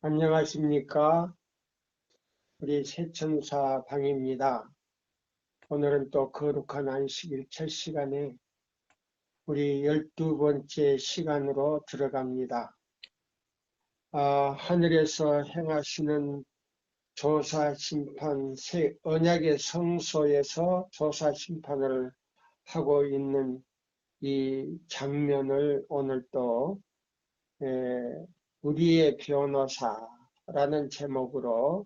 안녕하십니까. 우리 세천사 방입니다. 오늘은 또 거룩한 안식일 첫 시간에 우리 12번째 시간으로 들어갑니다. 하늘에서 행하시는 조사 심판, 새 언약의 성소에서 조사 심판을 하고 있는 이 장면을 오늘 또 우리의 변호사라는 제목으로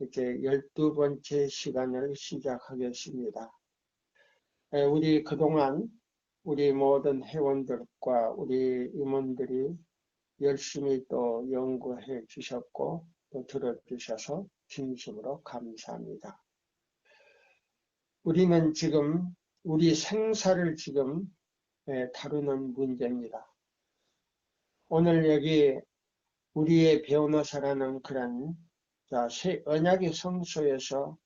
이제 12번째 시간을 시작하겠습니다. 우리 그동안 우리 모든 회원들과 우리 임원들이 열심히 또 연구해 주셨고 또 들어주셔서 진심으로 감사합니다. 우리는 지금 우리 생사를 지금 다루는 문제입니다. 오늘 여기 우리의 변호사라는 그런 새 언약의 성소에서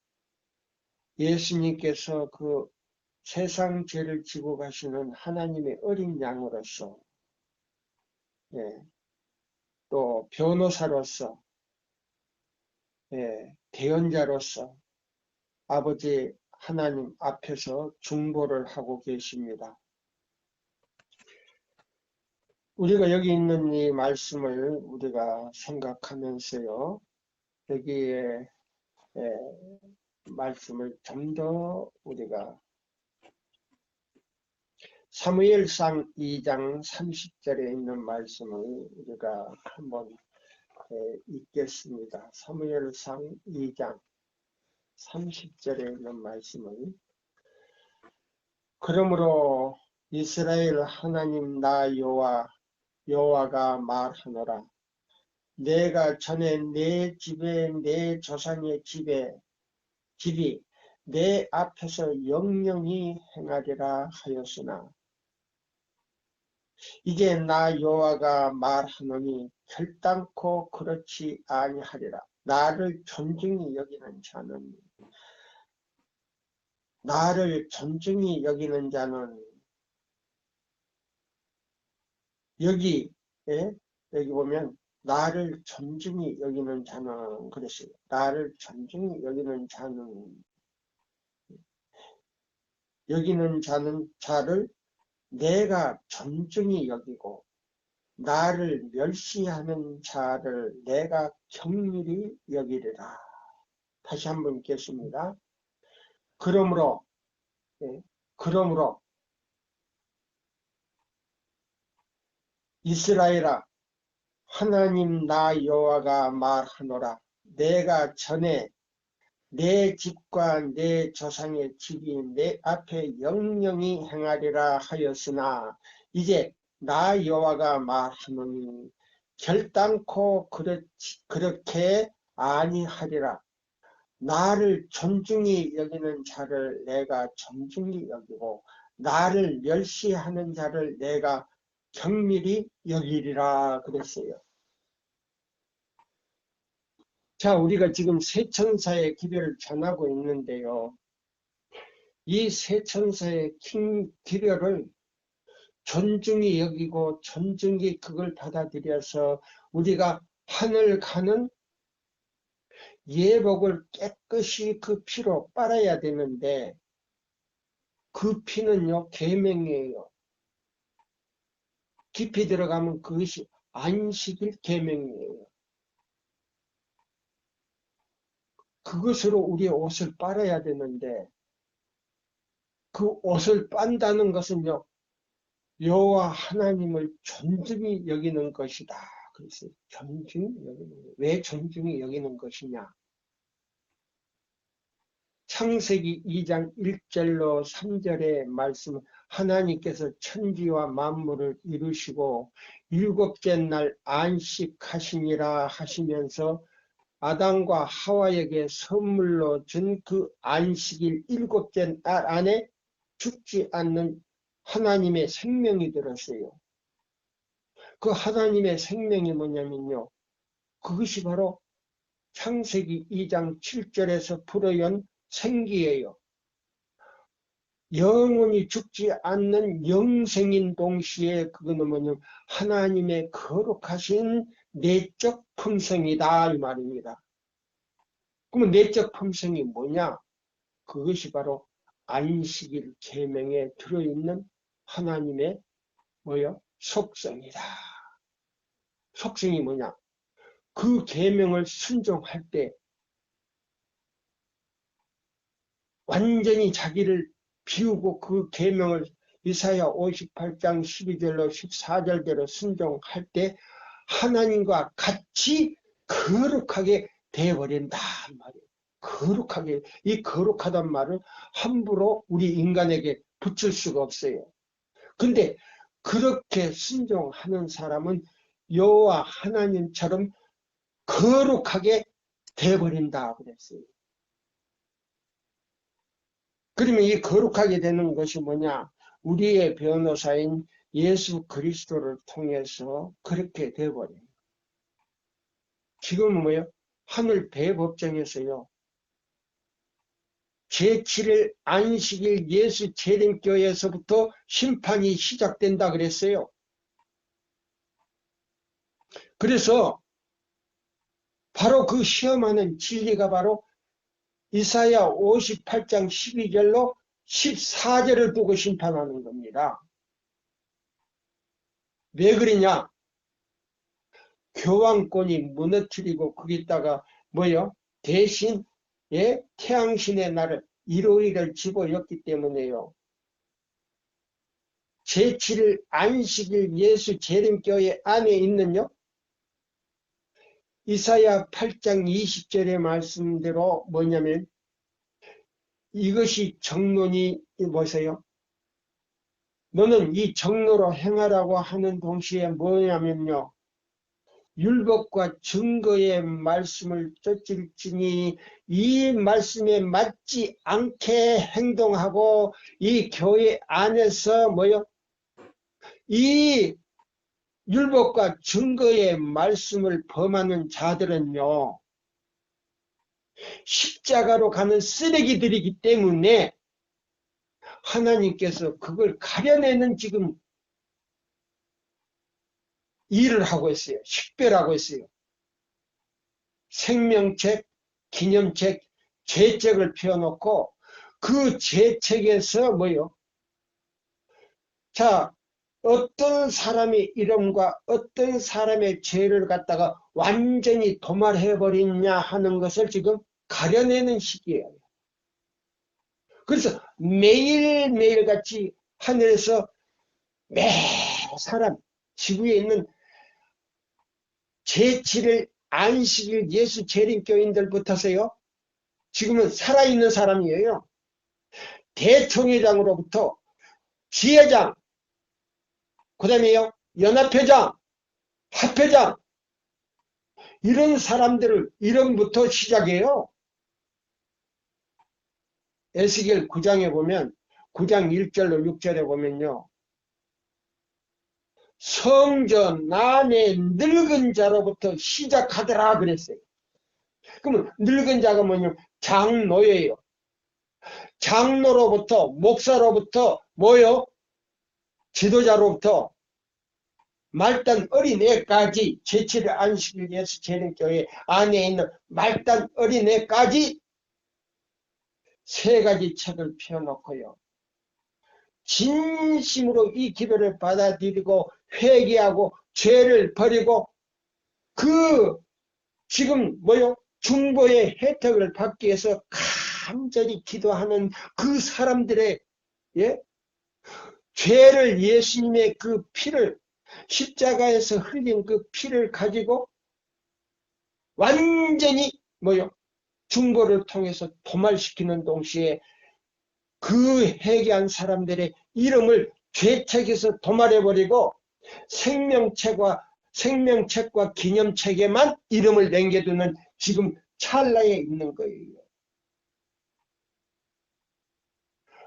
예수님께서 그 세상 죄를 지고 가시는 하나님의 어린 양으로서 또 변호사로서 대언자로서 아버지 하나님 앞에서 중보를 하고 계십니다. 우리가 여기 있는 이 말씀을 우리가 생각하면서요, 여기에 말씀을 좀 더 우리가 사무엘상 2장 30절에 있는 말씀을 우리가 한번 읽겠습니다. 사무엘상 2장 30절에 있는 말씀을 그러므로 이스라엘 하나님 나 여호와가 말하노라 내가 전에 내 집에 내 조상의 집이 내 앞에서 영영히 행하리라 하였으나 이제 나 여호와가 말하노니 결단코 그렇지 아니하리라. 나를 존중히 여기는 자는 여기 보면 나를 존중히 여기는 자는 그랬어요. 나를 존중히 여기는 자를 내가 존중히 여기고 나를 멸시하는 자를 내가 경휼히 여기리라. 다시 한번 읽겠습니다. 그러므로 이스라엘아 하나님 나 여호와가 말하노라 내가 전에 내 집과 내 조상의 집이 내 앞에 영영히 행하리라 하였으나 이제 나 여호와가 말하노니 결단코 그렇게 아니하리라. 나를 존중히 여기는 자를 내가 존중히 여기고 나를 멸시하는 자를 내가 경밀히 여기리라 그랬어요. 자, 우리가 지금 세천사의 기별을 전하고 있는데요. 이 세천사의 기별을 존중히 여기고 존중히 그걸 받아들여서 우리가 하늘 가는 예복을 깨끗이 그 피로 빨아야 되는데 그 피는요 계명이에요. 깊이 들어가면 그것이 안식일 계명이에요. 그것으로 우리의 옷을 빨아야 되는데 그 옷을 빤다는 것은요 여호와 하나님을 존중히 여기는 것이다. 그래서 존중히 여기는 거예요. 왜 존중히 여기는 것이냐? 창세기 2장 1절로 3절의 말씀 하나님께서 천지와 만물을 이루시고 일곱째 날 안식하시니라 하시면서 아담과 하와에게 선물로 준 그 안식일 일곱째 날 안에 죽지 않는 하나님의 생명이 들었어요. 그 하나님의 생명이 뭐냐면요. 그것이 바로 창세기 2장 7절에서 풀어연 생기예요. 영원히 죽지 않는 영생인 동시에 그거는 뭐냐면 하나님의 거룩하신 내적 품성이다 이 말입니다. 그러면 내적 품성이 뭐냐? 그것이 바로 안식일 계명에 들어있는 하나님의 뭐요? 속성이다. 속성이 뭐냐? 그 계명을 순종할 때 완전히 자기를 비우고 그 계명을 이사야 58장 12절로 14절대로 순종할 때 하나님과 같이 거룩하게 되어버린다 말이에요. 거룩하게. 이 거룩하단 말은 함부로 우리 인간에게 붙일 수가 없어요. 근데 그렇게 순종하는 사람은 여호와 하나님처럼 거룩하게 되어버린다 그랬어요. 그러면 이 거룩하게 되는 것이 뭐냐? 우리의 변호사인 예수 그리스도를 통해서 그렇게 되어버려요. 지금은 뭐예요? 하늘 대법정에서요. 제7일 안식일 예수 재림교회에서부터 심판이 시작된다 그랬어요. 그래서 바로 그 시험하는 진리가 바로 이사야 58장 12절로 14절을 두고 심판하는 겁니다. 왜 그러냐? 교황권이 무너뜨리고 거기다가 뭐요? 대신 태양신의 날을 일요일을 집어였기 때문에요. 제7일 안식일 예수 재림교회 안에 있는요. 이사야 8장 20절의 말씀대로 뭐냐면 이것이 정론이 뭐세요? 너는 이 정로로 행하라고 하는 동시에 뭐냐면요. 율법과 증거의 말씀을 쫓을지니 이 말씀에 맞지 않게 행동하고 이 교회 안에서 뭐요? 이 율법과 증거의 말씀을 범하는 자들은요. 십자가로 가는 쓰레기들이기 때문에 하나님께서 그걸 가려내는 지금 일을 하고 있어요. 식별하고 있어요. 생명책, 기념책, 죄책을 펴놓고 그 죄책에서 뭐요? 자, 어떤 사람의 이름과 어떤 사람의 죄를 갖다가 완전히 도말해버리냐 하는 것을 지금 가려내는 시기예요. 그래서 매일매일 같이 하늘에서 매 사람, 지구에 있는 제7일 안식일 예수 재림교인들부터서요. 지금은 살아있는 사람이에요. 대총회장으로부터 지회장, 그 다음에요. 연합회장, 합회장 이런 사람들을 이름부터 시작해요. 에스겔 9장에 보면 9장 1절로 6절에 보면요. 성전 안에 늙은 자로부터 시작하더라 그랬어요. 그러면 늙은 자가 뭐냐? 장로예요. 장로로부터 목사로부터 뭐요? 지도자로부터 말단 어린애까지 제7일 안식일 예수 재림교회 안에 있는 말단 어린애까지 세 가지 책을 펴놓고요. 진심으로 이 기도를 받아들이고 회개하고 죄를 버리고 그 지금 뭐요? 중보의 혜택을 받기 위해서 간절히 기도하는 그 사람들의 죄를 예수님의 그 피를 십자가에서 흘린 그 피를 가지고 완전히 뭐요? 중보를 통해서 도말시키는 동시에 그 회개한 사람들의 이름을 죄책에서 도말해버리고 생명책과 기념책에만 이름을 남겨두는 지금 찰나에 있는 거예요.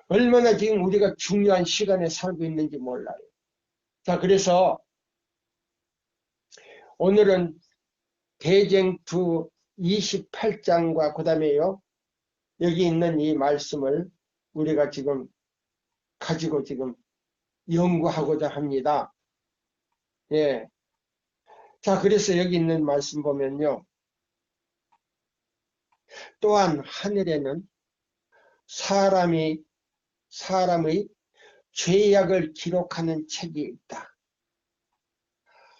얼마나 지금 우리가 중요한 시간에 살고 있는지 몰라요. 자, 그래서 오늘은 대쟁투 28장과 그 다음에요. 여기 있는 이 말씀을 우리가 지금 가지고 지금 연구하고자 합니다. 예. 자, 그래서 여기 있는 말씀 보면요. 또한 하늘에는 사람의 죄악을 기록하는 책이 있다.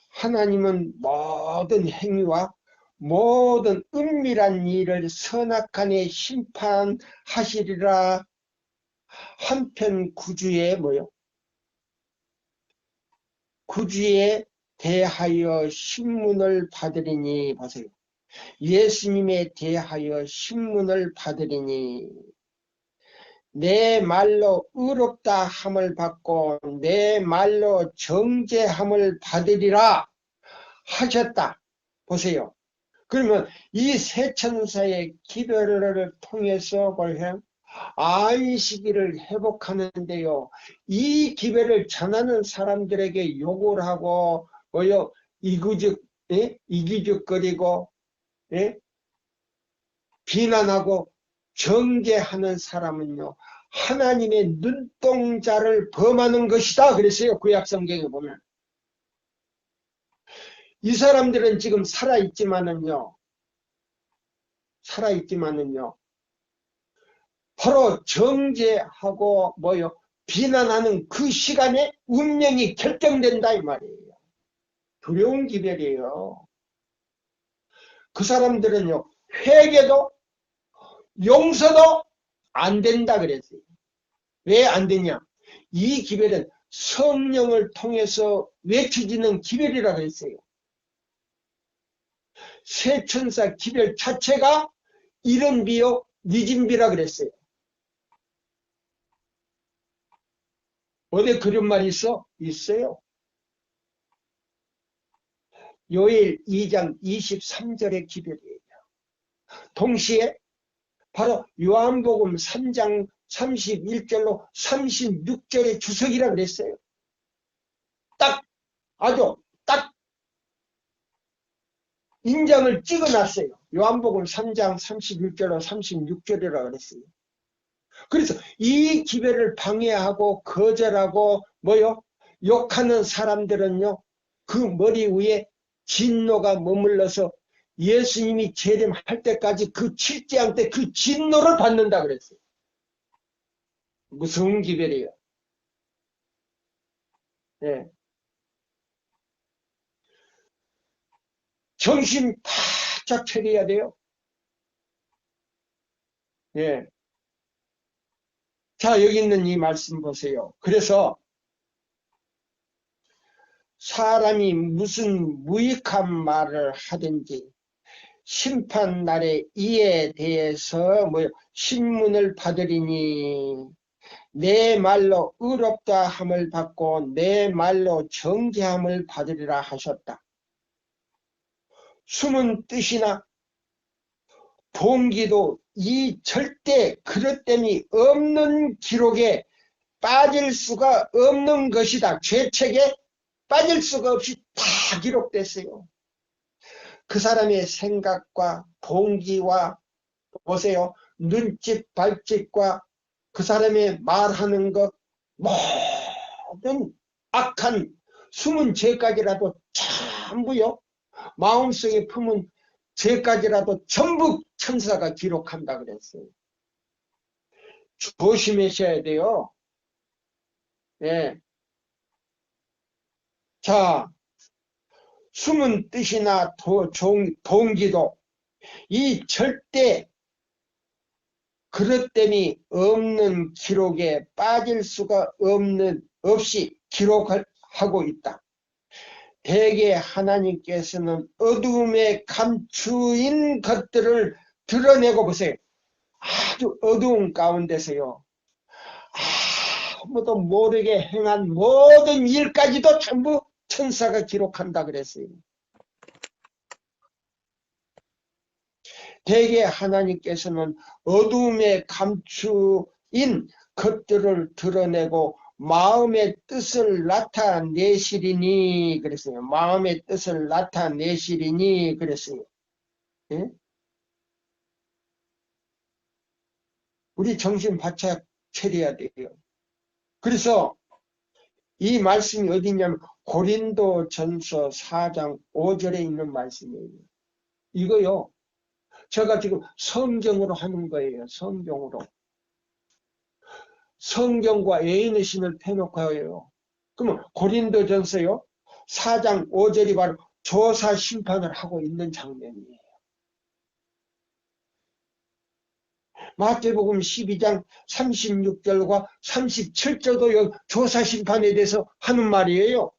하나님은 모든 행위와 모든 은밀한 일을 선악간에 심판하시리라. 한편 구주에 대하여 신문을 받으리니, 보세요. 예수님에 대하여 신문을 받으리니 내 말로 의롭다 함을 받고 내 말로 정죄함을 받으리라 하셨다. 보세요. 그러면 이 세 천사의 기별을 통해서 보세요. 안식일을 회복하는데요. 이 기별을 전하는 사람들에게 욕을 하고 이기적거리고 비난하고 정죄하는 사람은요. 하나님의 눈동자를 범하는 것이다. 그랬어요. 구약 성경에 보면. 이 사람들은 지금 살아있지만은요. 바로 정죄하고 비난하는 그 시간에 운명이 결정된다 이 말이에요. 두려운 기별이에요. 그 사람들은요. 회개도 용서도 안 된다 그랬어요. 왜 안 되냐? 이 기별은 성령을 통해서 외쳐지는 기별이라 그랬어요. 세천사 기별 자체가 이른 비요 늦은 비라 그랬어요. 어디 그런 말이 있어? 있어요. 요엘 2장 23절의 기별이에요. 동시에 바로 요한복음 3장 31절로 36절의 주석이라 그랬어요. 아주 딱 인장을 찍어놨어요. 요한복음 3장 31절로 36절이라 그랬어요. 그래서 이 기별을 방해하고 거절하고 욕하는 사람들은요. 그 머리 위에 진노가 머물러서 예수님이 재림할 때까지 그 칠재앙 때 그 진노를 받는다 그랬어요. 무서운 기별이에요. 네. 정신 바짝 차려야 돼요. 네. 자, 여기 있는 이 말씀 보세요. 그래서 사람이 무슨 무익한 말을 하든지 심판날에 이에 대해서 신문을 받으리니 내 말로 의롭다 함을 받고 내 말로 정죄함을 받으리라 하셨다. 숨은 뜻이나 본기도 이 절대 그릇됨이 없는 기록에 빠질 수가 없는 것이다. 죄책에 빠질 수가 없이 다 기록됐어요. 그 사람의 생각과 본기와 보세요. 눈짓 발짓과 그 사람의 말하는 것 모든 악한 숨은 죄까지라도 전부요. 마음속에 품은 죄까지라도 전부 천사가 기록한다 그랬어요. 조심하셔야 돼요. 네. 자, 숨은 뜻이나 동기도 이 절대 그릇됨이 없는 기록에 빠질 수가 없이 기록하고 있다. 대개 하나님께서는 어두움에 감추인 것들을 드러내고 보세요. 아주 어두운 가운데서요. 아무도 모르게 행한 모든 일까지도 전부 천사가 기록한다 그랬어요. 대개 하나님께서는 어두움에 감추인 것들을 드러내고 마음의 뜻을 나타내시리니 그랬어요. 마음의 뜻을 나타내시리니 그랬어요. 예? 우리 정신 바짝 차려야 돼요. 그래서 이 말씀이 어디냐면 고린도전서 4장 5절에 있는 말씀이에요. 이거요. 제가 지금 성경으로 하는 거예요. 성경으로. 성경과 애인의 신을 펴놓고 해요. 그러면 고린도전서요. 4장 5절이 바로 조사 심판을 하고 있는 장면이에요. 마태복음 12장 36절과 37절도 조사 심판에 대해서 하는 말이에요.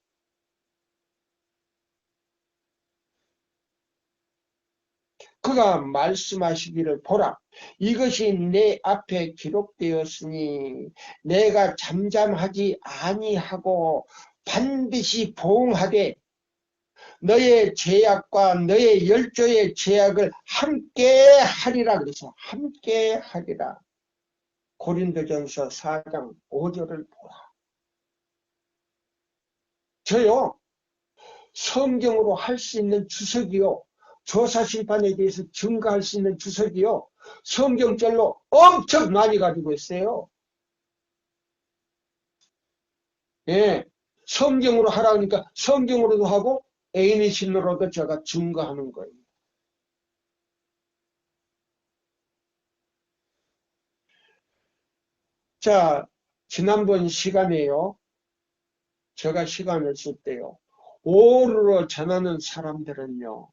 그가 말씀하시기를 보라. 이것이 내 앞에 기록되었으니 내가 잠잠하지 아니하고 반드시 보응하되 너의 죄악과 너의 열조의 죄악을 함께 하리라 그래서 함께 하리라. 고린도전서 4장 5절을 보라. 저요 성경으로 할 수 있는 주석이요 조사 심판에 대해서 증거할 수 있는 주석이요 성경절로 엄청 많이 가지고 있어요. 예, 성경으로 하라 하니까 성경으로도 하고 애인의 신으로도 제가 증거하는 거예요. 자, 지난번 시간에요. 제가 시간을 쓸 때요. 오르러 전하는 사람들은요.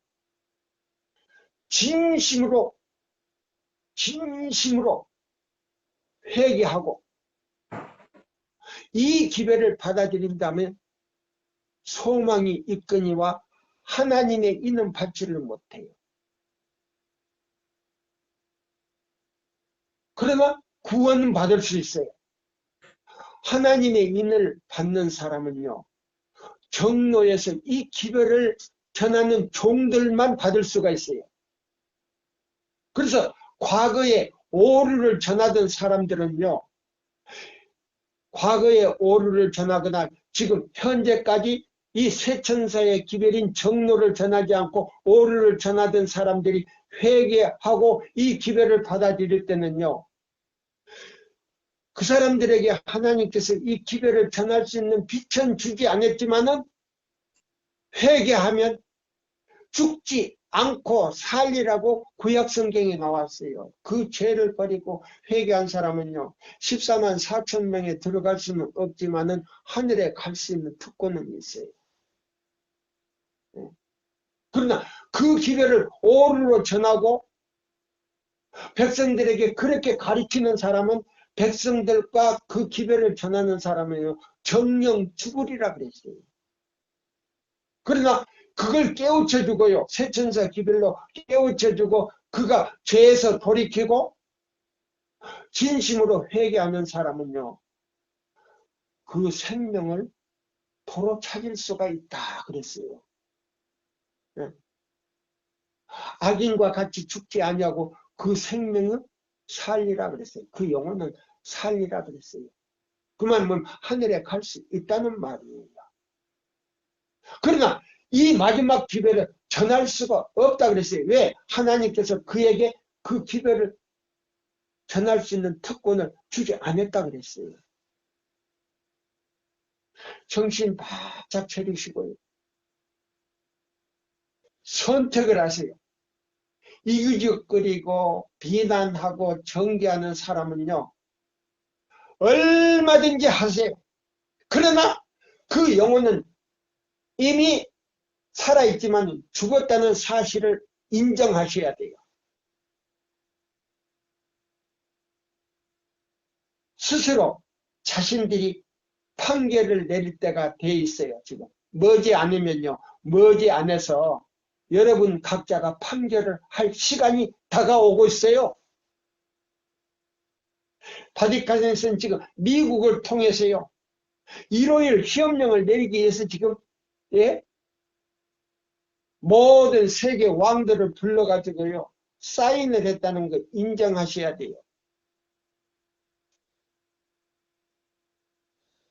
진심으로 회개하고 이 기회를 받아들인다면 소망이 있거니와 하나님의 인은 받지를 못해요. 그러나 구원은 받을 수 있어요. 하나님의 인을 받는 사람은요. 정로에서 이 기별을 전하는 종들만 받을 수가 있어요. 그래서 과거에 오류를 전하던 사람들은요. 과거에 오류를 전하거나 지금 현재까지 이 쇠천사의 기별인 정로를 전하지 않고 오류를 전하던 사람들이 회개하고 이 기별을 받아들일 때는요. 그 사람들에게 하나님께서 이 기별을 전할 수 있는 빛은 주지 않았지만은 회개하면 죽지 않고 살리라고 구약 성경에 나왔어요. 그 죄를 버리고 회개한 사람은요. 14만 4천 명에 들어갈 수는 없지만은 하늘에 갈 수 있는 특권은 있어요. 그러나 그 기별을 오류로 전하고 백성들에게 그렇게 가르치는 사람은 백성들과 그 기별을 전하는 사람이에요. 정령 죽으리라 그랬어요. 그러나 그걸 깨우쳐주고요. 세천사 기별로 깨우쳐주고 그가 죄에서 돌이키고 진심으로 회개하는 사람은요. 그 생명을 도로 찾을 수가 있다 그랬어요. 네. 악인과 같이 죽지 아니하고 그 생명은 살리라 그랬어요. 그 영혼은 살리라 그랬어요. 그 말은 하늘에 갈 수 있다는 말이에요. 그러나 이 마지막 기별을 전할 수가 없다 그랬어요. 왜? 하나님께서 그에게 그 기별을 전할 수 있는 특권을 주지 않았다 그랬어요. 정신 바짝 차리시고요. 선택을 하세요. 이규적거리고 비난하고 정죄하는 사람은요. 얼마든지 하세요. 그러나 그 영혼은 이미 살아있지만 죽었다는 사실을 인정하셔야 돼요. 스스로 자신들이 판결을 내릴 때가 돼 있어요. 지금 머지않으면요. 머지않아서 여러분 각자가 판결을 할 시간이 다가오고 있어요. 바티칸에서는 지금 미국을 통해서요. 일요일 시험령을 내리기 위해서 지금 모든 세계 왕들을 불러가지고요. 사인을 했다는 거 인정하셔야 돼요.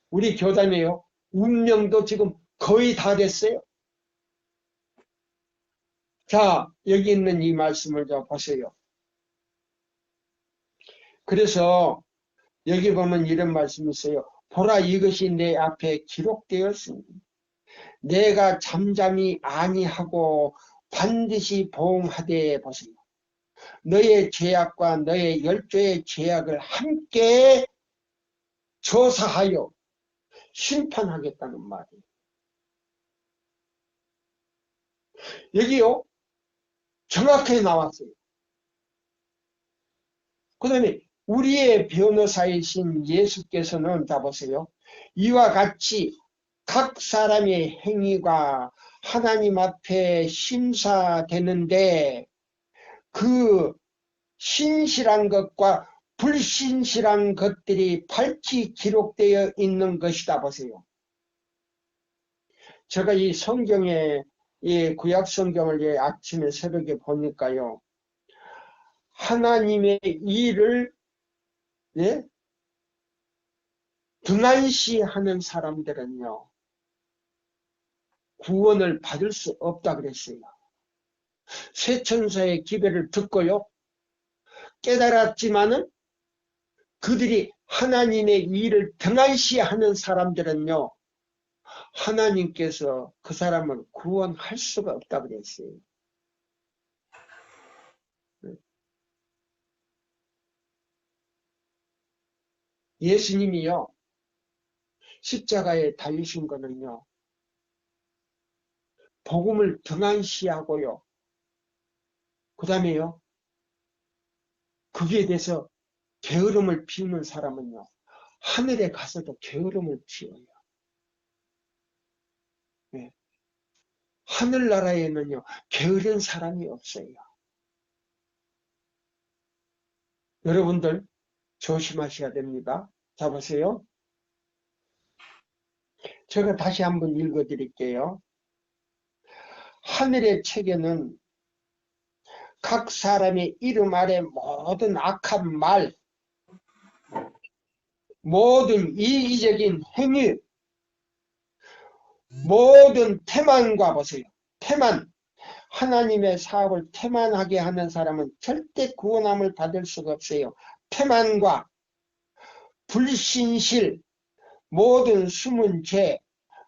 우리 교단에요. 운명도 지금 거의 다 됐어요. 자, 여기 있는 이 말씀을 좀 보세요. 그래서 여기 보면 이런 말씀이 있어요. 보라, 이것이 내 앞에 기록되었으니 내가 잠잠히 아니하고 반드시 보응하되. 보세요. 너의 죄악과 너의 열조의 죄악을 함께 조사하여 심판하겠다는 말이에요. 여기요, 정확하게 나왔어요. 그 다음에 우리의 변호사이신 예수께서는, 자 보세요, 이와 같이 각 사람의 행위가 하나님 앞에 심사되는데 그 신실한 것과 불신실한 것들이 밝히 기록되어 있는 것이다. 보세요. 제가 이 성경에, 이 구약 성경을 아침에 새벽에 보니까요, 하나님의 일을 등한시하는 사람들은요, 구원을 받을 수 없다 그랬어요. 새 천사의 기별을 듣고요, 깨달았지만은 그들이 하나님의 일을 등한시하는 사람들은요, 하나님께서 그 사람을 구원할 수가 없다 그랬어요. 예수님이요, 십자가에 달리신 거는요, 복음을 등한시하고요, 그 다음에요, 거기에 대해서 게으름을 피우는 사람은요, 하늘에 가서도 게으름을 피워요. 네. 하늘나라에는요, 게으른 사람이 없어요. 여러분들 조심하셔야 됩니다. 자, 보세요. 제가 다시 한번 읽어드릴게요. 하늘의 책에는 각 사람의 이름 아래 모든 악한 말, 모든 이기적인 행위, 모든 태만과, 보세요, 태만, 하나님의 사업을 태만하게 하는 사람은 절대 구원함을 받을 수가 없어요. 태만과 불신실, 모든 숨은 죄,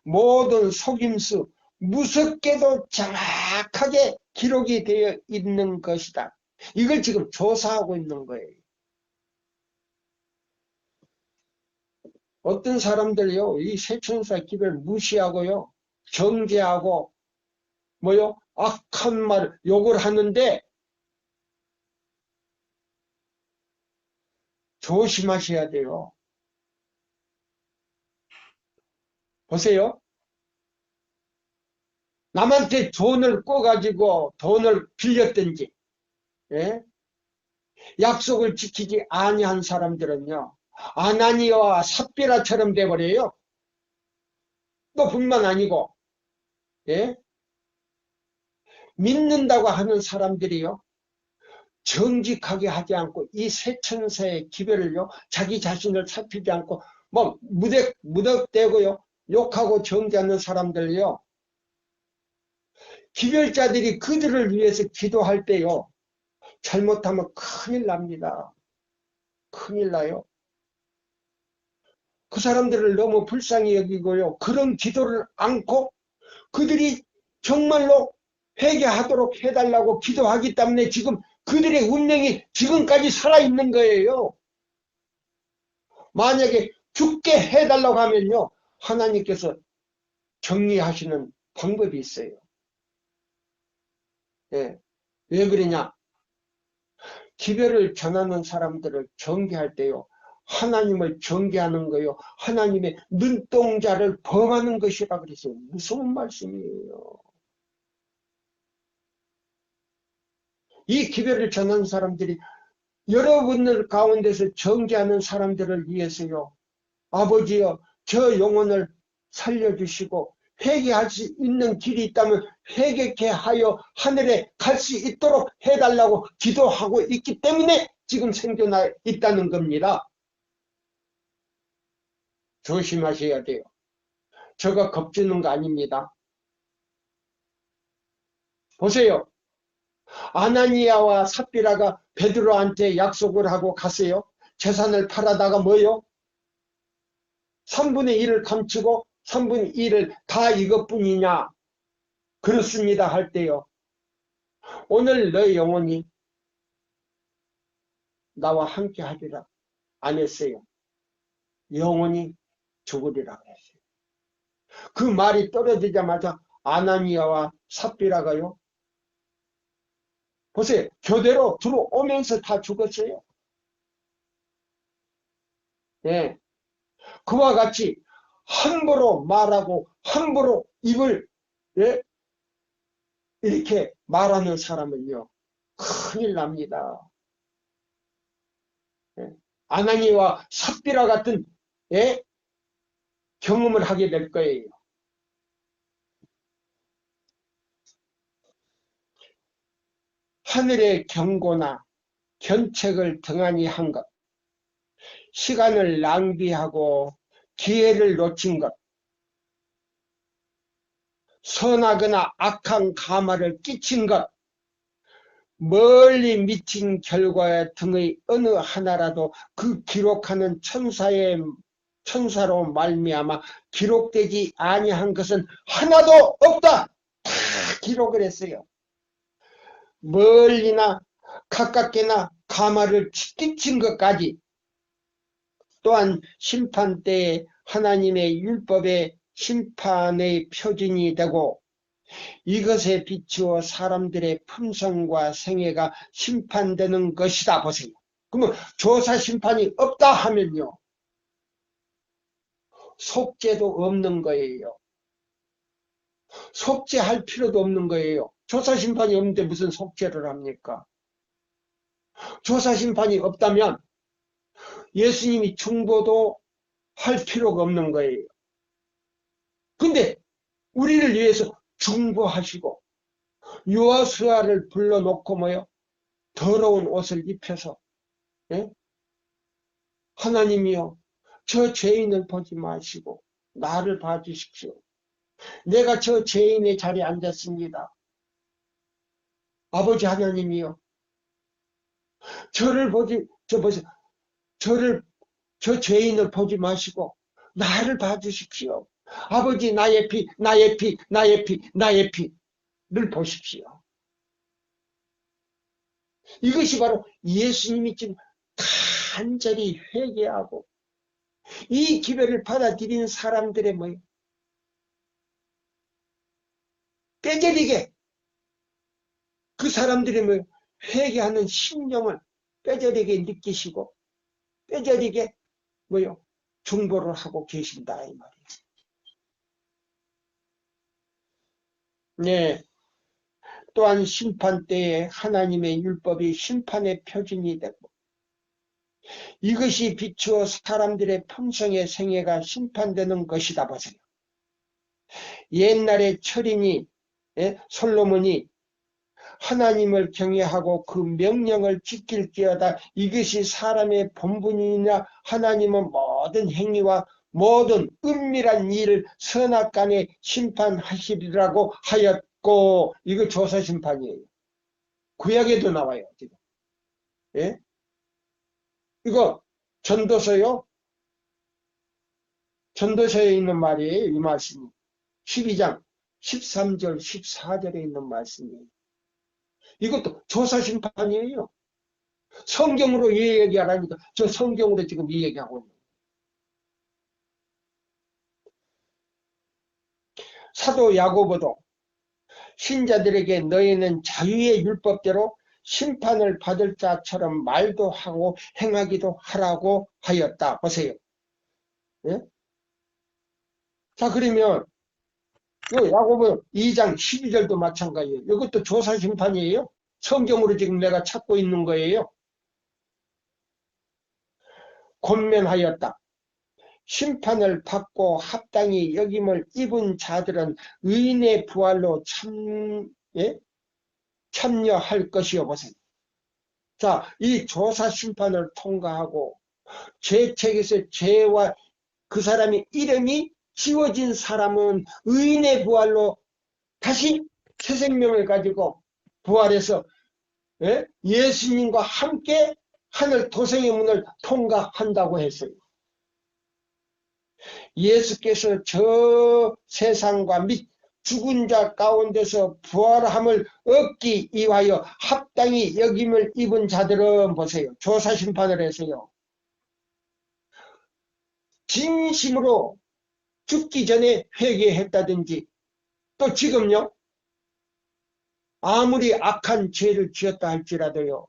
모든 속임수, 무섭게도 정확하게 기록이 되어 있는 것이다. 이걸 지금 조사하고 있는 거예요. 어떤 사람들요, 이 새천사 기별 무시하고요, 정죄하고, 악한 말, 욕을 하는데, 조심하셔야 돼요. 보세요. 남한테 돈을 꿔가지고 돈을 빌렸든지, 예? 약속을 지키지 아니한 사람들은요, 아나니아와 삽비라처럼 돼버려요. 또 뿐만 아니고, 예? 믿는다고 하는 사람들이요, 정직하게 하지 않고 이 새천사의 기별을요, 자기 자신을 살피지 않고 무덕대고요, 욕하고 정죄하는 사람들요, 기별자들이 그들을 위해서 기도할 때요, 잘못하면 큰일 납니다. 큰일 나요. 그 사람들을 너무 불쌍히 여기고요, 그런 기도를 않고 그들이 정말로 회개하도록 해달라고 기도하기 때문에 지금 그들의 운명이 지금까지 살아있는 거예요. 만약에 죽게 해달라고 하면요, 하나님께서 정리하시는 방법이 있어요. 예. 왜 그러냐? 기별을 전하는 사람들을 정죄할 때요, 하나님을 정죄하는 거요, 하나님의 눈동자를 범하는 것이라 그랬어요. 무서운 말씀이에요. 이 기별을 전하는 사람들이 여러분들 가운데서 정죄하는 사람들을 위해서요, 아버지여, 저 영혼을 살려주시고 회개할 수 있는 길이 있다면 회개케 하여 하늘에 갈 수 있도록 해달라고 기도하고 있기 때문에 지금 생존해 있다는 겁니다. 조심하셔야 돼요. 저가 겁주는 거 아닙니다. 보세요. 아나니아와 삽비라가 베드로한테 약속을 하고 갔어요. 재산을 팔아다가 뭐요? 3분의 1을 감추고 3분의 1을 다 이것뿐이냐? 그렇습니다 할 때요. 오늘 너의 영혼이 나와 함께 하리라 안 했어요. 영혼이 죽으리라고 했어요. 그 말이 떨어지자마자 아나니아와 삽비라가요. 보세요. 교대로 들어오면서 다 죽었어요. 예. 그와 같이 함부로 말하고 함부로 입을 예? 이렇게 말하는 사람은요. 큰일 납니다. 예. 아나니아와 삽비라 같은 예? 경험을 하게 될 거예요. 하늘의 경고나 견책을 등한히 한 것, 시간을 낭비하고 기회를 놓친 것, 선하거나 악한 가마를 끼친 것, 멀리 미친 결과의 등의 어느 하나라도 그 기록하는 천사로 말미암아 기록되지 아니한 것은 하나도 없다. 다 기록을 했어요. 멀리나 가깝게나 가마를 끼친 것까지, 또한 심판 때에 하나님의 율법의 심판의 표준이 되고 이것에 비추어 사람들의 품성과 생애가 심판되는 것이다. 보세요. 그러면 조사 심판이 없다 하면요, 속죄도 없는 거예요. 속죄할 필요도 없는 거예요. 조사 심판이 없는데 무슨 속죄를 합니까? 조사 심판이 없다면 예수님이 중보도 할 필요가 없는 거예요. 근데 우리를 위해서 중보하시고 요아수아를 불러놓고 뭐요? 더러운 옷을 입혀서 예? 하나님이여 저 죄인을 보지 마시고 나를 봐주십시오. 내가 저 죄인의 자리에 앉았습니다. 아버지 하나님이여 저를 보지 저 죄인을 보지 마시고 나를 봐주십시오. 아버지 나의 피 나의 피를 보십시오. 이것이 바로 예수님이 지금 간절히 회개하고 이 기별을 받아들이는 사람들의 뭐예요? 뼈저리게 그 사람들의 뭐 회개하는 심령을 뼈저리게 느끼시고 뼈저리게 뭐요? 중보를 하고 계신다 이 말이에요. 네. 또한 심판 때에 하나님의 율법이 심판의 표준이 되고 이것이 비추어 사람들의 품성의 생애가 심판되는 것이다. 보세요. 옛날에 철인이 솔로몬이 하나님을 경외하고 그 명령을 지킬지어다 이것이 사람의 본분이냐 하나님은 모든 행위와 모든 은밀한 일을 선악간에 심판하시리라고 하였고 이거 조사 심판이에요. 구약에도 나와요. 지금. 예? 이거 전도서요. 전도서에 있는 말이에요. 이 말씀이. 12장 13절 14절에 있는 말씀이에요. 이것도 조사 심판이에요. 성경으로 이 얘기하라니까 저 성경으로 지금 이 얘기하고 있는 거예요. 사도 야고보도 신자들에게 너희는 자유의 율법대로 심판을 받을 자처럼 말도 하고 행하기도 하라고 하였다. 보세요. 예? 자 그러면 야고보 2장 12절도 마찬가지예요. 이것도 조사 심판이에요. 성경으로 지금 내가 찾고 있는 거예요. 권면하였다. 심판을 받고 합당히 여김을 입은 자들은 의인의 부활로 참여할 것이요. 보세요. 자, 이 조사 심판을 통과하고 죄책에서 죄와 그 사람의 이름이 지워진 사람은 의인의 부활로 다시 새 생명을 가지고 부활해서 예수님과 함께 하늘 도생의 문을 통과한다고 했어요. 예수께서 저 세상과 및 죽은 자 가운데서 부활함을 얻기 위하여 합당히 여김을 입은 자들은 보세요. 조사심판을 해서요. 진심으로 죽기 전에 회개했다든지 또 지금요. 아무리 악한 죄를 지었다 할지라도요.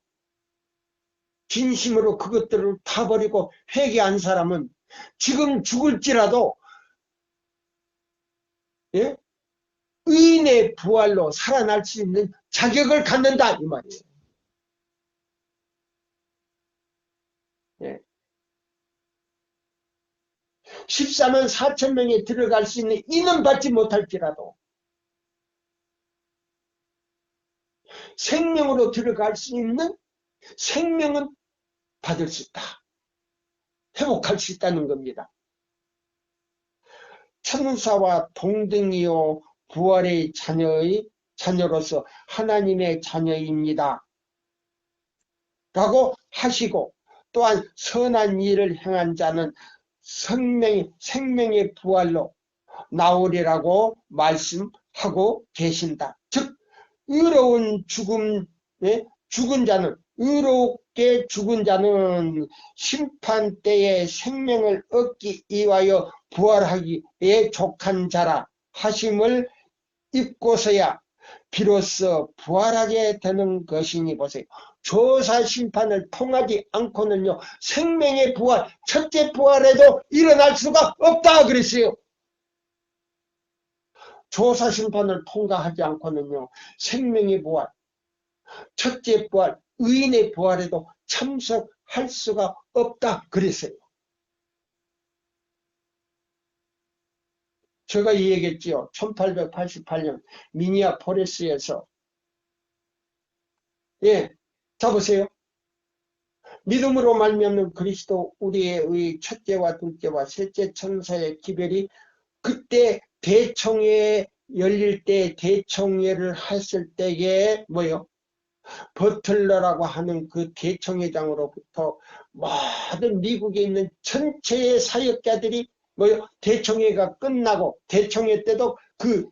진심으로 그것들을 다 버리고 회개한 사람은 지금 죽을지라도 예? 의인의 부활로 살아날 수 있는 자격을 갖는다 이 말이에요. 예. 14만 4천 명이 들어갈 수 있는 인은 받지 못할지라도 생명으로 들어갈 수 있는 생명은 받을 수 있다. 회복할 수 있다는 겁니다. 천사와 동등이요 부활의 자녀로서 하나님의 자녀입니다. 라고 하시고 또한 선한 일을 행한 자는 생명의 부활로 나오리라고 말씀하고 계신다. 즉 의로운 죽은 자는 의롭게 죽은 자는 심판 때에 생명을 얻기 위하여 부활하기에 족한 자라 하심을 입고서야 비로소 부활하게 되는 것이니 보세요. 조사 심판을 통하지 않고는요. 생명의 부활, 첫째 부활에도 일어날 수가 없다 그랬어요. 조사 심판을 통과하지 않고는요. 생명의 부활, 첫째 부활, 의인의 부활에도 참석할 수가 없다 그랬어요. 제가 얘기했지요. 1888년 미니아폴리스에서 자 보세요. 믿음으로 말미암는 그리스도 우리의 첫째와 둘째와 셋째 천사의 기별이 그때 대총회 열릴 때 대총회를 했을 때에 버틀러라고 하는 그 대총회장으로부터 모든 미국에 있는 전체의 사역자들이 대총회가 끝나고 대총회 때도 그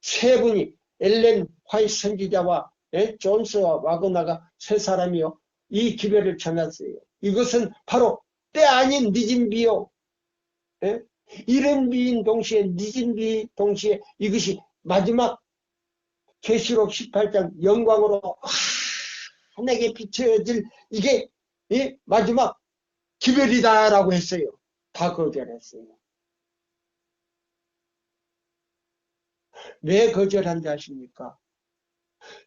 세 분이 엘렌 화이트 선지자와 존스와 와그나가 세 사람이요 이 기별을 전했어요. 이것은 바로 때 아닌 늦은 비요. 이른 비인 동시에 늦은 비 동시에 이것이 마지막 계시록 18장 영광으로 환하게 비춰질 이게 마지막 기별이다라고 했어요. 다 거절했어요. 왜 거절한지 아십니까?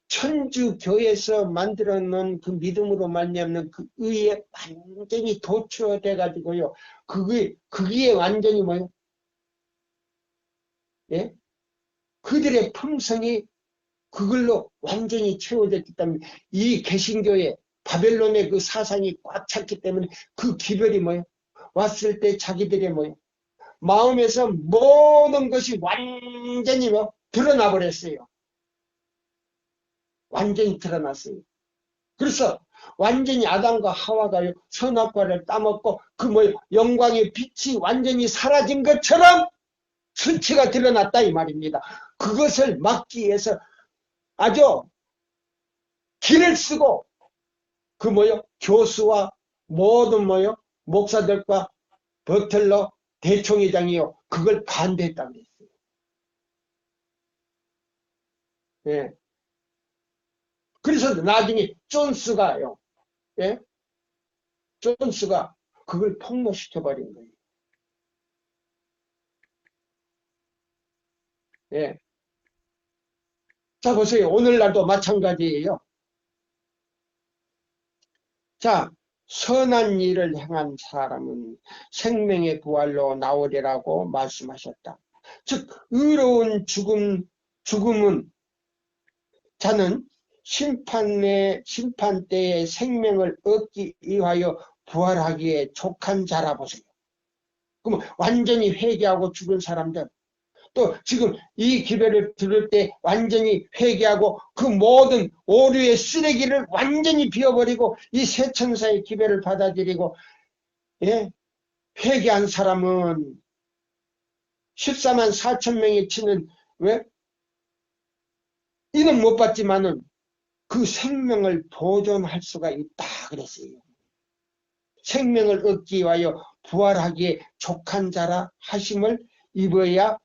천주교에서 만들어 놓은 그 믿음으로 말미암는 그 의에 완전히 도취돼 가지고요. 그게 완전히 그들의 품성이 그걸로 완전히 채워졌기 때문에 이 개신교의 바벨론의 그 사상이 꽉 찼기 때문에 그 기별이 왔을 때 자기들의 마음에서 모든 것이 완전히 드러나 버렸어요. 완전히 드러났어요. 그래서 완전히 아담과 하와가 선악과를 따먹고 그 영광의 빛이 완전히 사라진 것처럼 수치가 드러났다 이 말입니다. 그것을 막기 위해서 아주 길을 쓰고 그 교수와 모든 목사들과 버틀러 대총회장이요 그걸 반대했다고 했어요. 예. 그래서 나중에 존스가요. 존스가 그걸 폭로시켜버린 거예요. 자 보세요. 오늘날도 마찬가지예요. 자 선한 일을 행한 사람은 생명의 부활로 나오리라고 말씀하셨다. 즉 의로운 죽음은 자는 심판 때에 생명을 얻기 위하여 부활하기에 족한 자라 보세요. 그럼 완전히 회개하고 죽은 사람들 또 지금 이 기별을 들을 때 완전히 회개하고 그 모든 오류의 쓰레기를 완전히 비워버리고 이 새 천사의 기별을 받아들이고 회개한 사람은 14만 4천 명이 치는, 왜? 이는 못 받지만은 그 생명을 보존할 수가 있다 그랬어요. 생명을 얻기 위하여 부활하기에 족한 자라 하심을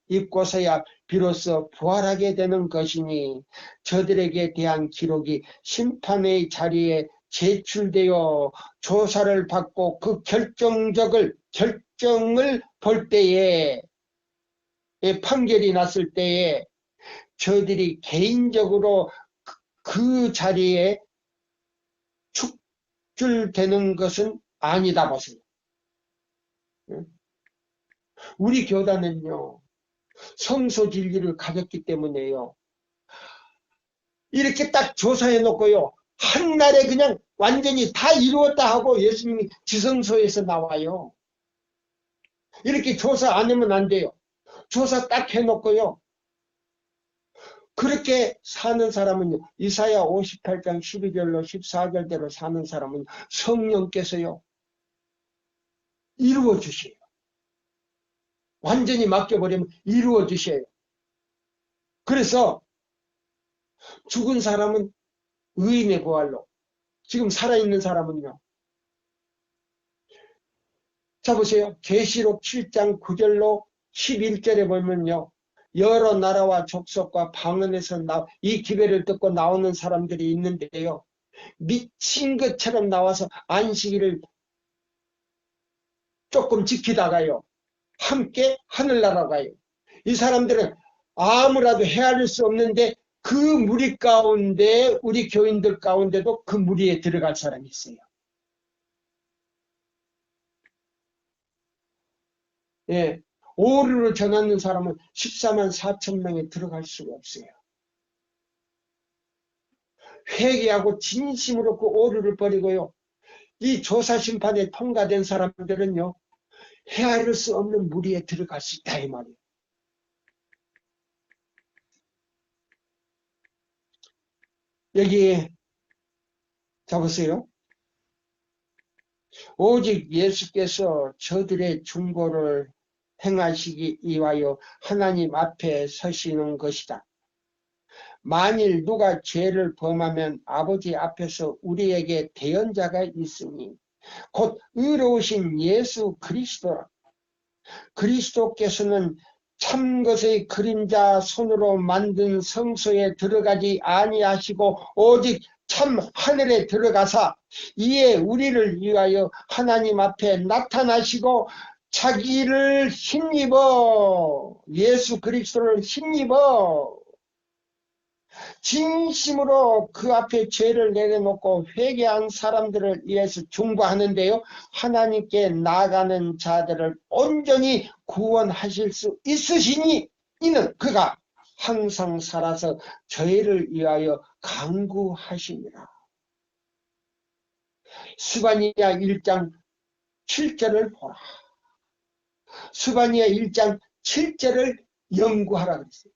입고서야 비로소 부활하게 되는 것이니 저들에게 대한 기록이 심판의 자리에 제출되어 조사를 받고 그 결정을 볼 때에, 판결이 났을 때에 저들이 개인적으로 그 자리에 축출되는 것은 아니다 보세요. 우리 교단은요, 성소 진리를 가졌기 때문에요, 이렇게 딱 조사해 놓고요, 한날에 그냥 완전히 다 이루었다 하고 예수님이 지성소에서 나와요. 이렇게 조사 안 하면 안 돼요. 조사 딱 해놓고요, 그렇게 사는 사람은요, 이사야 58장 12절로 14절대로 사는 사람은 성령께서요 이루어 주셔요. 완전히 맡겨버리면 이루어 주셔요. 그래서 죽은 사람은 의인의 부활로, 지금 살아있는 사람은요, 자 보세요. 계시록 7장 9절로 11절에 보면요, 여러 나라와 족속과 방언에서 이 기회를 듣고 나오는 사람들이 있는데요, 미친 것처럼 나와서 안식일을 조금 지키다가요, 함께 하늘나라 가요. 이 사람들은 아무라도 헤아릴 수 없는데 그 무리 가운데, 우리 교인들 가운데도 그 무리에 들어갈 사람이 있어요. 예, 오류를 전하는 사람은 14만 4천 명에 들어갈 수가 없어요. 회개하고 진심으로 그 오류를 버리고요, 이 조사 심판에 통과된 사람들은요, 헤아릴 수 없는 무리에 들어갈 수 있다 이 말이에요. 여기 자 보세요. 오직 예수께서 저들의 중보를 행하시기 위하여 하나님 앞에 서시는 것이다. 만일 누가 죄를 범하면 아버지 앞에서 우리에게 대언자가 있으니 곧 의로우신 예수 그리스도라. 그리스도께서는 참것의 그림자 손으로 만든 성소에 들어가지 아니하시고 오직 참 하늘에 들어가사 이에 우리를 위하여 하나님 앞에 나타나시고 자기를 힘입어, 예수 그리스도를 힘입어 진심으로 그 앞에 죄를 내려놓고 회개한 사람들을 위해서 중보하는데요, 하나님께 나아가는 자들을 온전히 구원하실 수 있으시니 이는 그가 항상 살아서 저희를 위하여 간구하시니라. 스바냐 1장 7절을 보라. 스바냐 1장 7절을 연구하라 그랬어요.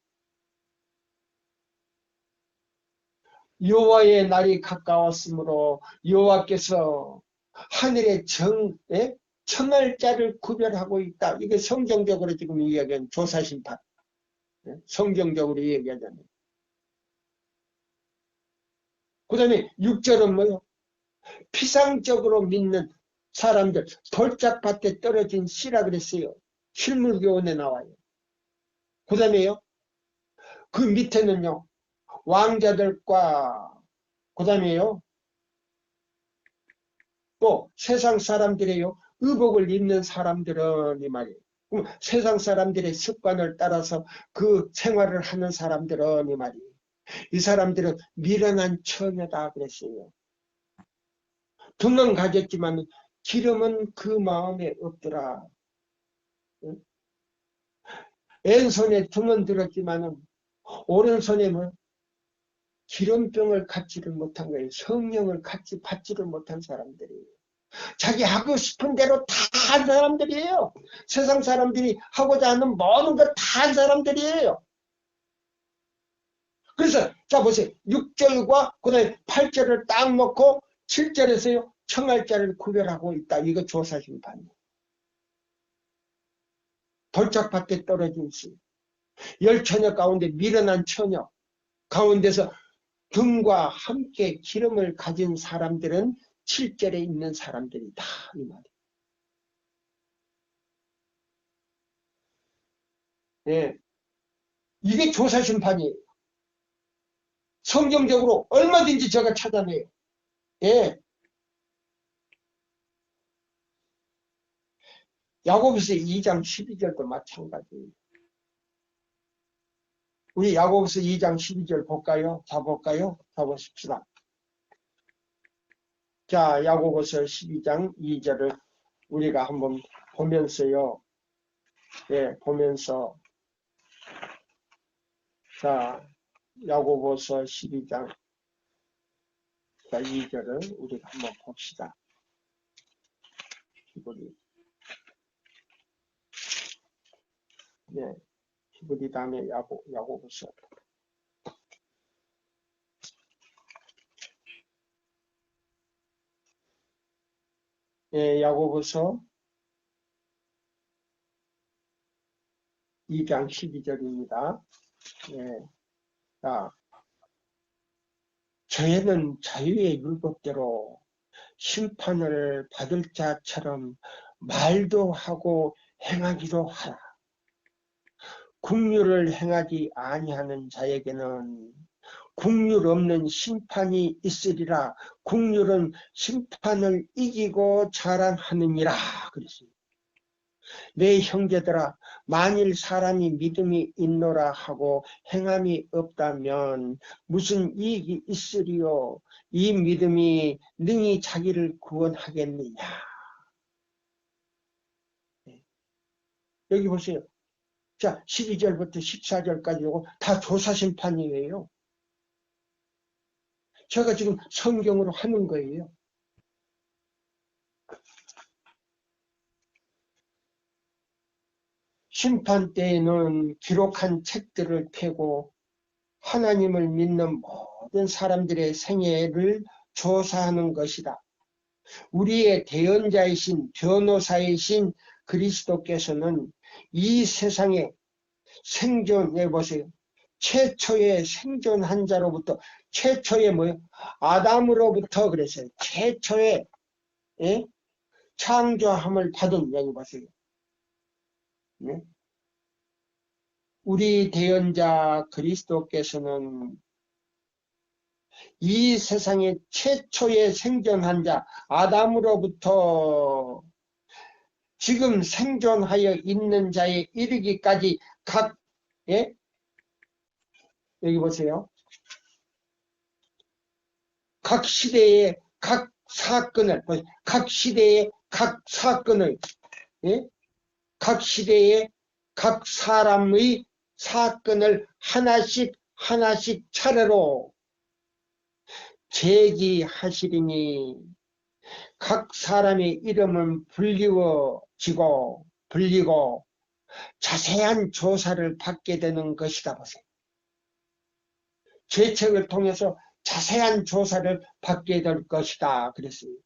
여호와의 날이 가까웠으므로 여호와께서 하늘의 청할 자를 구별하고 있다. 이게 성경적으로 지금 이야기하는 조사심판. 성경적으로 이야기하잖아요. 그 다음에 6절은 뭐요? 피상적으로 믿는 사람들, 돌짝밭에 떨어진 씨라 그랬어요. 실물교원에 나와요. 그 다음에요, 그 밑에는요, 왕자들과 그 다음에요, 또 세상 사람들이요, 의복을 입는 사람들은 이 말이에요. 그럼 세상 사람들의 습관을 따라서 그 생활을 하는 사람들은 이 말이에요. 이 사람들은 미련한 처녀다 그랬어요. 등은 가졌지만 기름은 그 마음에 없더라. 왼손에 등은 들었지만 오른손에 뭐 기름병을 갖지를 못한 거예요. 성령을 받지를 못한 사람들이에요. 자기 하고 싶은 대로 다 한 사람들이에요. 세상 사람들이 하고자 하는 모든 걸 다 한 사람들이에요. 그래서 자 보세요. 6절과 그 다음에 8절을 딱 놓고 7절에서요. 청할 자를 구별하고 있다. 이거 조사심판이에요. 돌짝밭에 떨어져 있어요. 열 처녀 가운데 미련한 처녀 가운데서 등과 함께 기름을 가진 사람들은 7절에 있는 사람들이다 이 말이에요. 예. 이게 조사심판이에요. 성경적으로 얼마든지 제가 찾아내요. 예. 야고보서 2장 12절도 마찬가지예요. 우리 야고보서 2장 12절 볼까요? 자 볼까요? 자 보십시다. 자, 야고보서 12장 2절을 우리가 한번 보면서요. 예, 보면서 자, 야고보서 12장 2절을 우리가 한번 봅시다. 히브리. 예, 히브리 다음에 야고보서. 예, 야고보서 2장 12절입니다. 예, 자, 저희는 자유의 율법대로 심판을 받을 자처럼 말도 하고 행하기도 하라. 긍휼을 행하지 아니하는 자에게는 긍휼 없는 심판이 있으리라. 긍휼은 심판을 이기고 자랑하느니라. 그랬습니다. 내 형제들아, 만일 사람이 믿음이 있노라 하고 행함이 없다면 무슨 이익이 있으리요? 이 믿음이 능히 자기를 구원하겠느냐? 여기 보세요. 자, 12절부터 14절까지 요거 다 조사심판이에요. 제가 지금 성경으로 하는 거예요. 심판 때에는 기록한 책들을 펴고 하나님을 믿는 모든 사람들의 생애를 조사하는 것이다. 우리의 대언자이신 변호사이신 그리스도께서는 이 세상에 생존해 보세요. 최초의 생존한 자로부터 최초의 뭐예요? 아담으로부터 그랬어요. 최초의 예? 창조함을 받은 여기 보세요. 예? 우리 대언자 그리스도께서는 이 세상에 최초의 생존한 자 아담으로부터 지금 생존하여 있는 자에 이르기까지 각 예? 여기 보세요. 각 시대의 각 사건을 각 시대의 각 사건을 예? 각 시대의 각 사람의 사건을 하나씩 차례로 제기하시리니 각 사람의 이름은 불리고 자세한 조사를 받게 되는 것이다 보세요. 죄책을 통해서 자세한 조사를 받게 될 것이다 그랬습니다.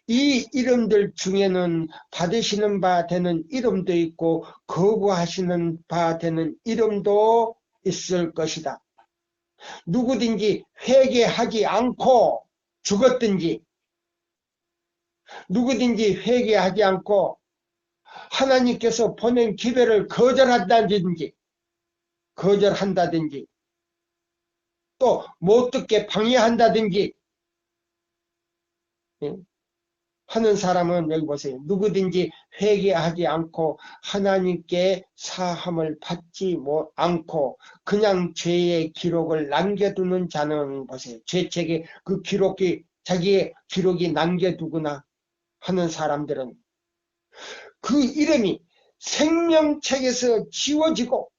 이 이름들 중에는 받으시는 바 되는 이름도 있고 거부하시는 바 되는 이름도 있을 것이다. 누구든지 회개하지 않고 죽었든지 누구든지 회개하지 않고 하나님께서 보낸 기회를 거절한다든지 또 못 듣게 방해한다든지 하는 사람은 여기 보세요. 누구든지 회개하지 않고 하나님께 사함을 받지 않고 그냥 죄의 기록을 남겨두는 자는 보세요. 죄책의 그 기록이 자기의 기록이 남겨두거나 하는 사람들은 그 이름이 생명책에서 지워지고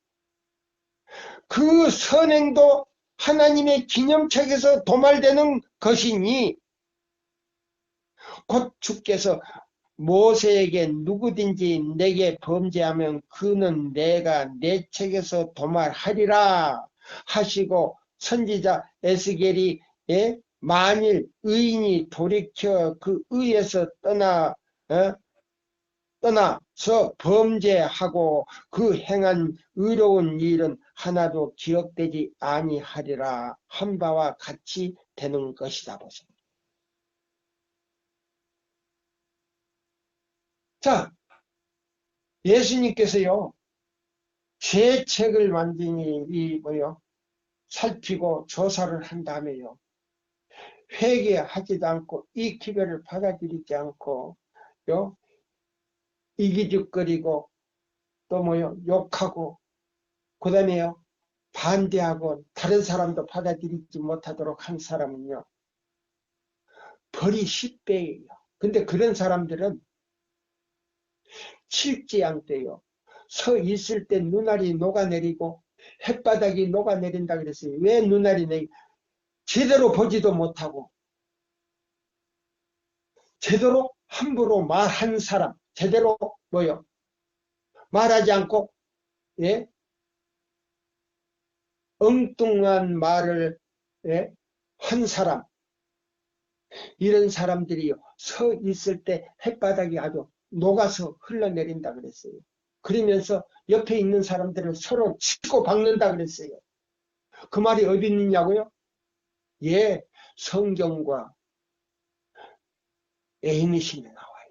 그 선행도 하나님의 기념책에서 도말되는 것이니 곧 주께서 모세에게 누구든지 내게 범죄하면 그는 내가 내 책에서 도말하리라 하시고 선지자 에스겔이 만일 의인이 돌이켜 그 의에서 떠나 떠나서 범죄하고 그 행한 의로운 일은 하나도 기억되지 아니하리라 한 바와 같이 되는 것이다 보세요. 자, 예수님께서요, 제 책을 완전히 살피고 조사를 한 다음에요, 회개하지도 않고 이 기별을 받아들이지 않고 이기죽거리고 또 욕하고 그 다음에요 반대하고 다른 사람도 받아들이지 못하도록 한 사람은요 벌이 10배예요. 근데 그런 사람들은 칠지양떼요. 서 있을 때 눈알이 녹아내리고 햇바닥이 녹아내린다 그랬어요. 왜 눈알이 제대로 보지도 못하고 제대로 함부로 말한 사람, 제대로 말하지 않고 엉뚱한 말을 한 사람, 이런 사람들이 서 있을 때 햇바닥이 아주 녹아서 흘러내린다 그랬어요. 그러면서 옆에 있는 사람들을 서로 치고 박는다 그랬어요. 그 말이 어디 있느냐고요? 예, 성경과 애인의심에 나와요.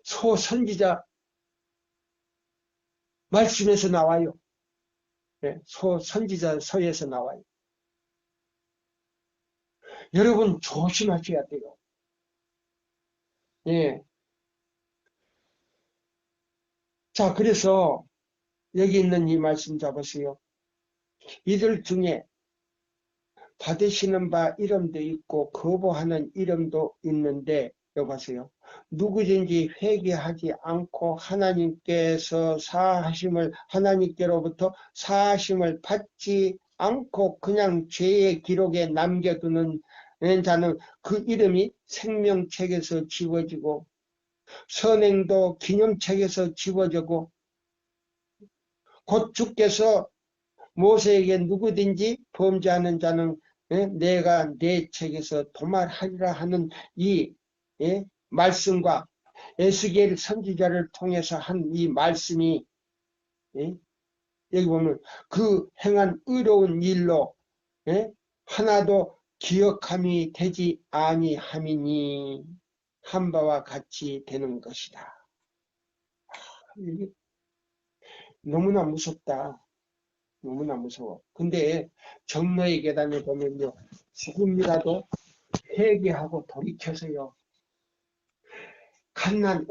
소선지자 말씀에서 나와요. 소선지자서에서 나와요. 여러분 조심하셔야 돼요. 예. 자, 그래서 여기 있는 이 말씀 잡으세요. 이들 중에 받으시는 바 이름도 있고 거부하는 이름도 있는데 여보세요. 누구든지 회개하지 않고 하나님께로부터 사하심을 받지 않고 그냥 죄의 기록에 남겨두는 자는 그 이름이 생명책에서 지워지고 선행도 기념책에서 지워지고 곧 주께서 모세에게 누구든지 범죄하는 자는 내가 내 책에서 도말하리라 하는 이 말씀과 에스겔 선지자를 통해서 한 이 말씀이 여기 보면 그 행한 의로운 일로 하나도 기억함이 되지 아니함이니 한 바와 같이 되는 것이다. 너무나 무섭다. 너무나 무서워. 근데 정로의 계단에 보면요, 조금이라도 회개하고 돌이켜서요, 갓난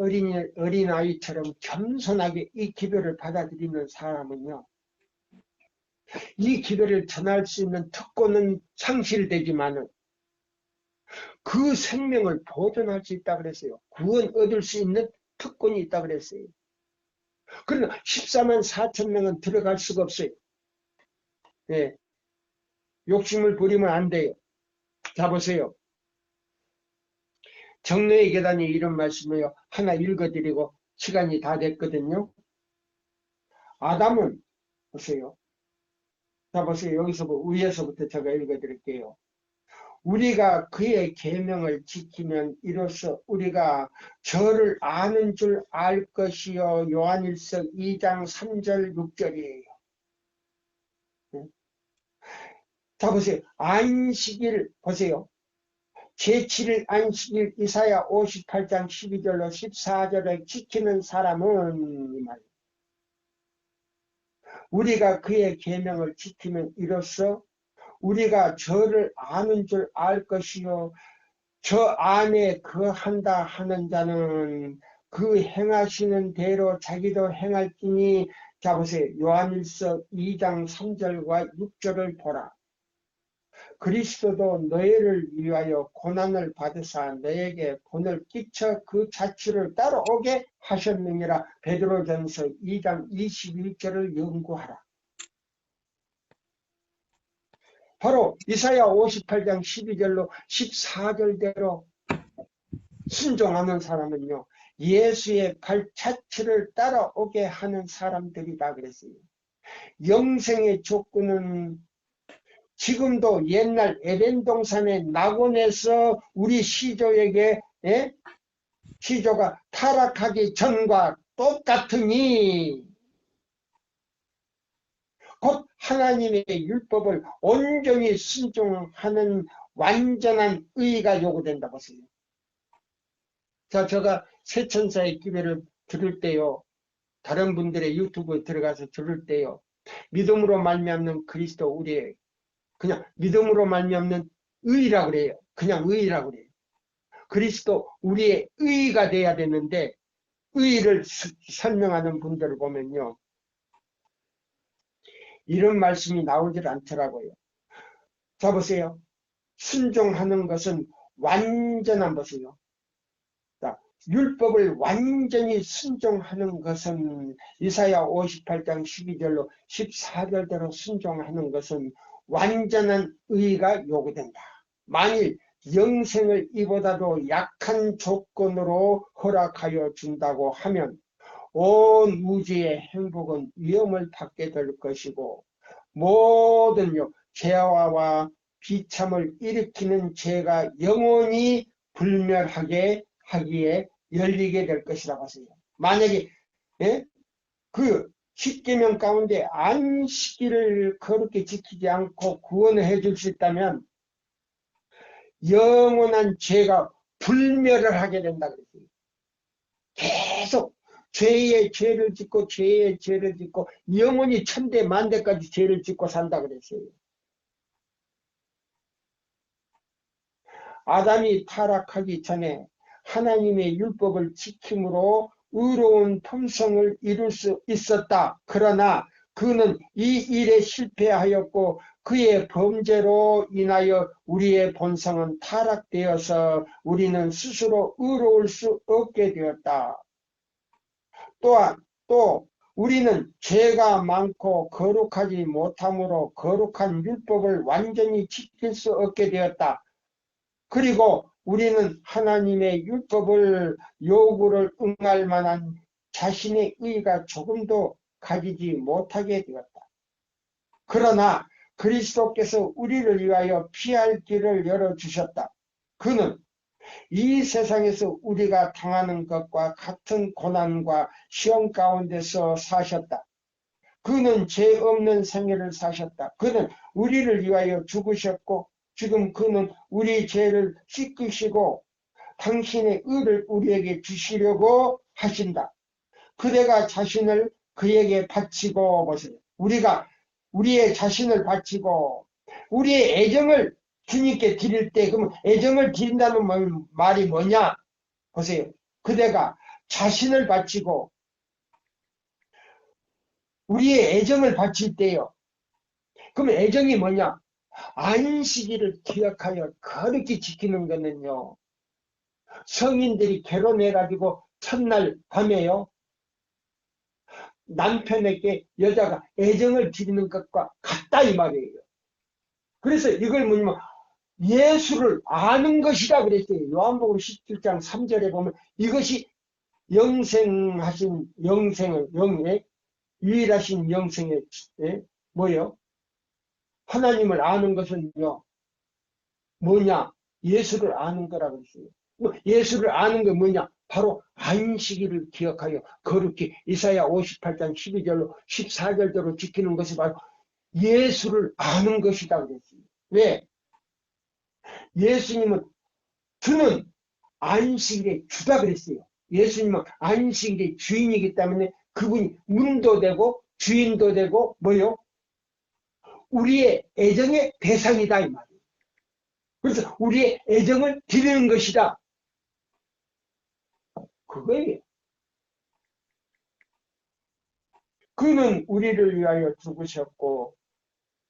어린아이처럼 겸손하게 이 기별을 받아들이는 사람은요, 이 기별을 전할 수 있는 특권은 상실되지만은 그 생명을 보존할 수 있다 그랬어요. 구원 얻을 수 있는 특권이 있다 그랬어요. 그러나 14만 4천 명은 들어갈 수가 없어요. 예. 욕심을 부리면 안 돼요. 자, 보세요. 정로의 계단이 이런 말씀이에요. 하나 읽어드리고 시간이 다 됐거든요. 아담은 보세요. 자, 보세요. 여기서 위에서부터 제가 읽어드릴게요. 우리가 그의 계명을 지키면 이로써 우리가 저를 아는 줄 알 것이요. 요한일서 2장 3절 6절이에요. 자, 보세요. 안식일 보세요. 제7일 안식일 이사야 58장 12절로 14절을 지키는 사람은 이 말. 우리가 그의 계명을 지키면 이로써 우리가 저를 아는 줄 알 것이요 저 안에 거한다 하는 자는 그 행하시는 대로 자기도 행할지니. 자, 보세요. 요한일서 2장 3절과 6절을 보라. 그리스도도 너희를 위하여 고난을 받으사 너에게 본을 끼쳐 그 자취를 따라오게 하셨느니라. 베드로전서 2장 21절을 연구하라. 바로 이사야 58장 12절로 14절대로 순종하는 사람은요, 예수의 발자취를 따라오게 하는 사람들이다 그랬어요. 영생의 조건은 지금도 옛날 에덴 동산의 낙원에서 우리 시조에게 예? 시조가 타락하기 전과 똑같으니 곧 하나님의 율법을 온전히 순종하는 완전한 의가 요구된다고 했어요. 자, 제가 새천사의 기회를 들을 때요, 다른 분들의 유튜브에 들어가서 들을 때요, 믿음으로 말미암는 그리스도 우리의, 그냥 믿음으로 말미암는 의라고 그래요. 그냥 의라고 그래요. 그리스도 우리의 의가 돼야 되는데, 의를 설명하는 분들을 보면요, 이런 말씀이 나오질 않더라고요. 자, 보세요. 순종하는 것은 완전한 것이요. 율법을 완전히 순종하는 것은 이사야 58장 12절로 14절대로 순종하는 것은 완전한 의가 요구된다. 만일 영생을 이보다도 약한 조건으로 허락하여 준다고 하면 온 우주의 행복은 위험을 받게 될 것이고 모든 죄와와 비참을 일으키는 죄가 영원히 불멸하게 하기에 열리게 될 것이라고 하세요. 만약에 그 십계명 가운데 안식일을 거룩히 지키지 않고 구원을 해줄 수 있다면 영원한 죄가 불멸을 하게 된다 그랬어요. 계속 죄의 죄를 짓고 죄의 죄를 짓고 영원히 천대 만대까지 죄를 짓고 산다 그랬어요. 아담이 타락하기 전에 하나님의 율법을 지킴으로 의로운 품성을 이룰 수 있었다. 그러나 그는 이 일에 실패하였고 그의 범죄로 인하여 우리의 본성은 타락되어서 우리는 스스로 의로울 수 없게 되었다. 또한 또 우리는 죄가 많고 거룩하지 못함으로 거룩한 율법을 완전히 지킬 수 없게 되었다. 그리고 우리는 하나님의 율법을 요구를 응할 만한 자신의 의가 조금도 가지지 못하게 되었다. 그러나 그리스도께서 우리를 위하여 피할 길을 열어주셨다. 그는 이 세상에서 우리가 당하는 것과 같은 고난과 시험 가운데서 사셨다. 그는 죄 없는 생애를 사셨다. 그는 우리를 위하여 죽으셨고 지금 그는 우리 죄를 씻기시고 당신의 의를 우리에게 주시려고 하신다. 그대가 자신을 그에게 바치고 보세요. 우리가 우리의 자신을 바치고 우리의 애정을 주님께 드릴 때 그러면 애정을 드린다는 말이 뭐냐? 보세요. 그대가 자신을 바치고 우리의 애정을 바칠 때요. 그러면 애정이 뭐냐? 안식일을 기억하여 거룩히 지키는 거는요. 성인들이 결혼해가지고 첫날 밤에요. 남편에게 여자가 애정을 드리는 것과 같다 이 말이에요. 그래서 이걸 뭐냐면 예수를 아는 것이다 그랬어요. 요한복음 17장 3절에 보면 이것이 영생하신 영생을 영의 유일하신 영생의 뭐요? 하나님을 아는 것은요. 뭐냐? 예수를 아는 거라고 그랬어요. 예수를 아는 게 뭐냐? 바로 안식일을 기억하여 거룩히 이사야 58장 12절로 14절대로 지키는 것이 바로 예수를 아는 것이다 그랬어요. 왜? 예수님은 주는 안식일의 주다 그랬어요. 예수님은 안식일의 주인이기 때문에 그분이 문도 되고 주인도 되고 뭐요? 우리의 애정의 대상이다 이 말이에요. 그래서 우리의 애정을 드리는 것이다. 그거예요. 그는 우리를 위하여 죽으셨고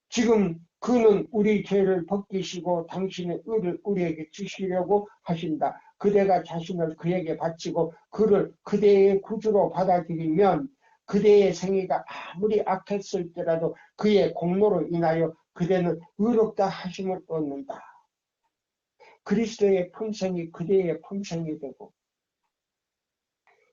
지금 그는 우리 죄를 벗기시고 당신의 의를 우리에게 주시려고 하신다. 그대가 자신을 그에게 바치고 그를 그대의 구주로 받아들이면 그대의 생애가 아무리 악했을지라도 그의 공로로 인하여 그대는 의롭다 하심을 얻는다. 그리스도의 품성이 그대의 품성이 되고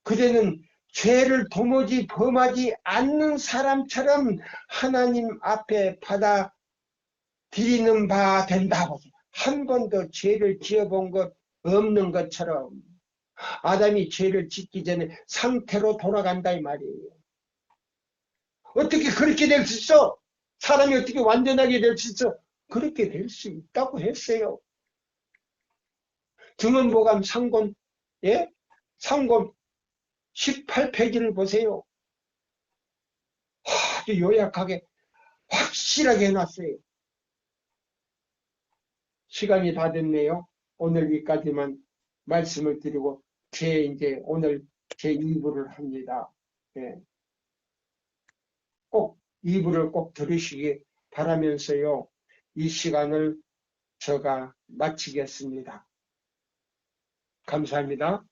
그대는 죄를 도무지 범하지 않는 사람처럼 하나님 앞에 받아들이는 바 된다. 한 번도 죄를 지어본 것 없는 것처럼 아담이 죄를 짓기 전에 상태로 돌아간다 이 말이에요. 어떻게 그렇게 될 수 있어? 사람이 어떻게 완전하게 될 수 있어? 그렇게 될 수 있다고 했어요. 등언보감 상권, 예? 상권 18페이지를 보세요. 아주 요약하게 확실하게 해놨어요. 시간이 다 됐네요. 오늘 여기까지만 말씀을 드리고 이제 오늘 제 2부를 합니다. 예. 꼭 2부를 꼭 들으시기 바라면서요. 이 시간을 제가 마치겠습니다. 감사합니다.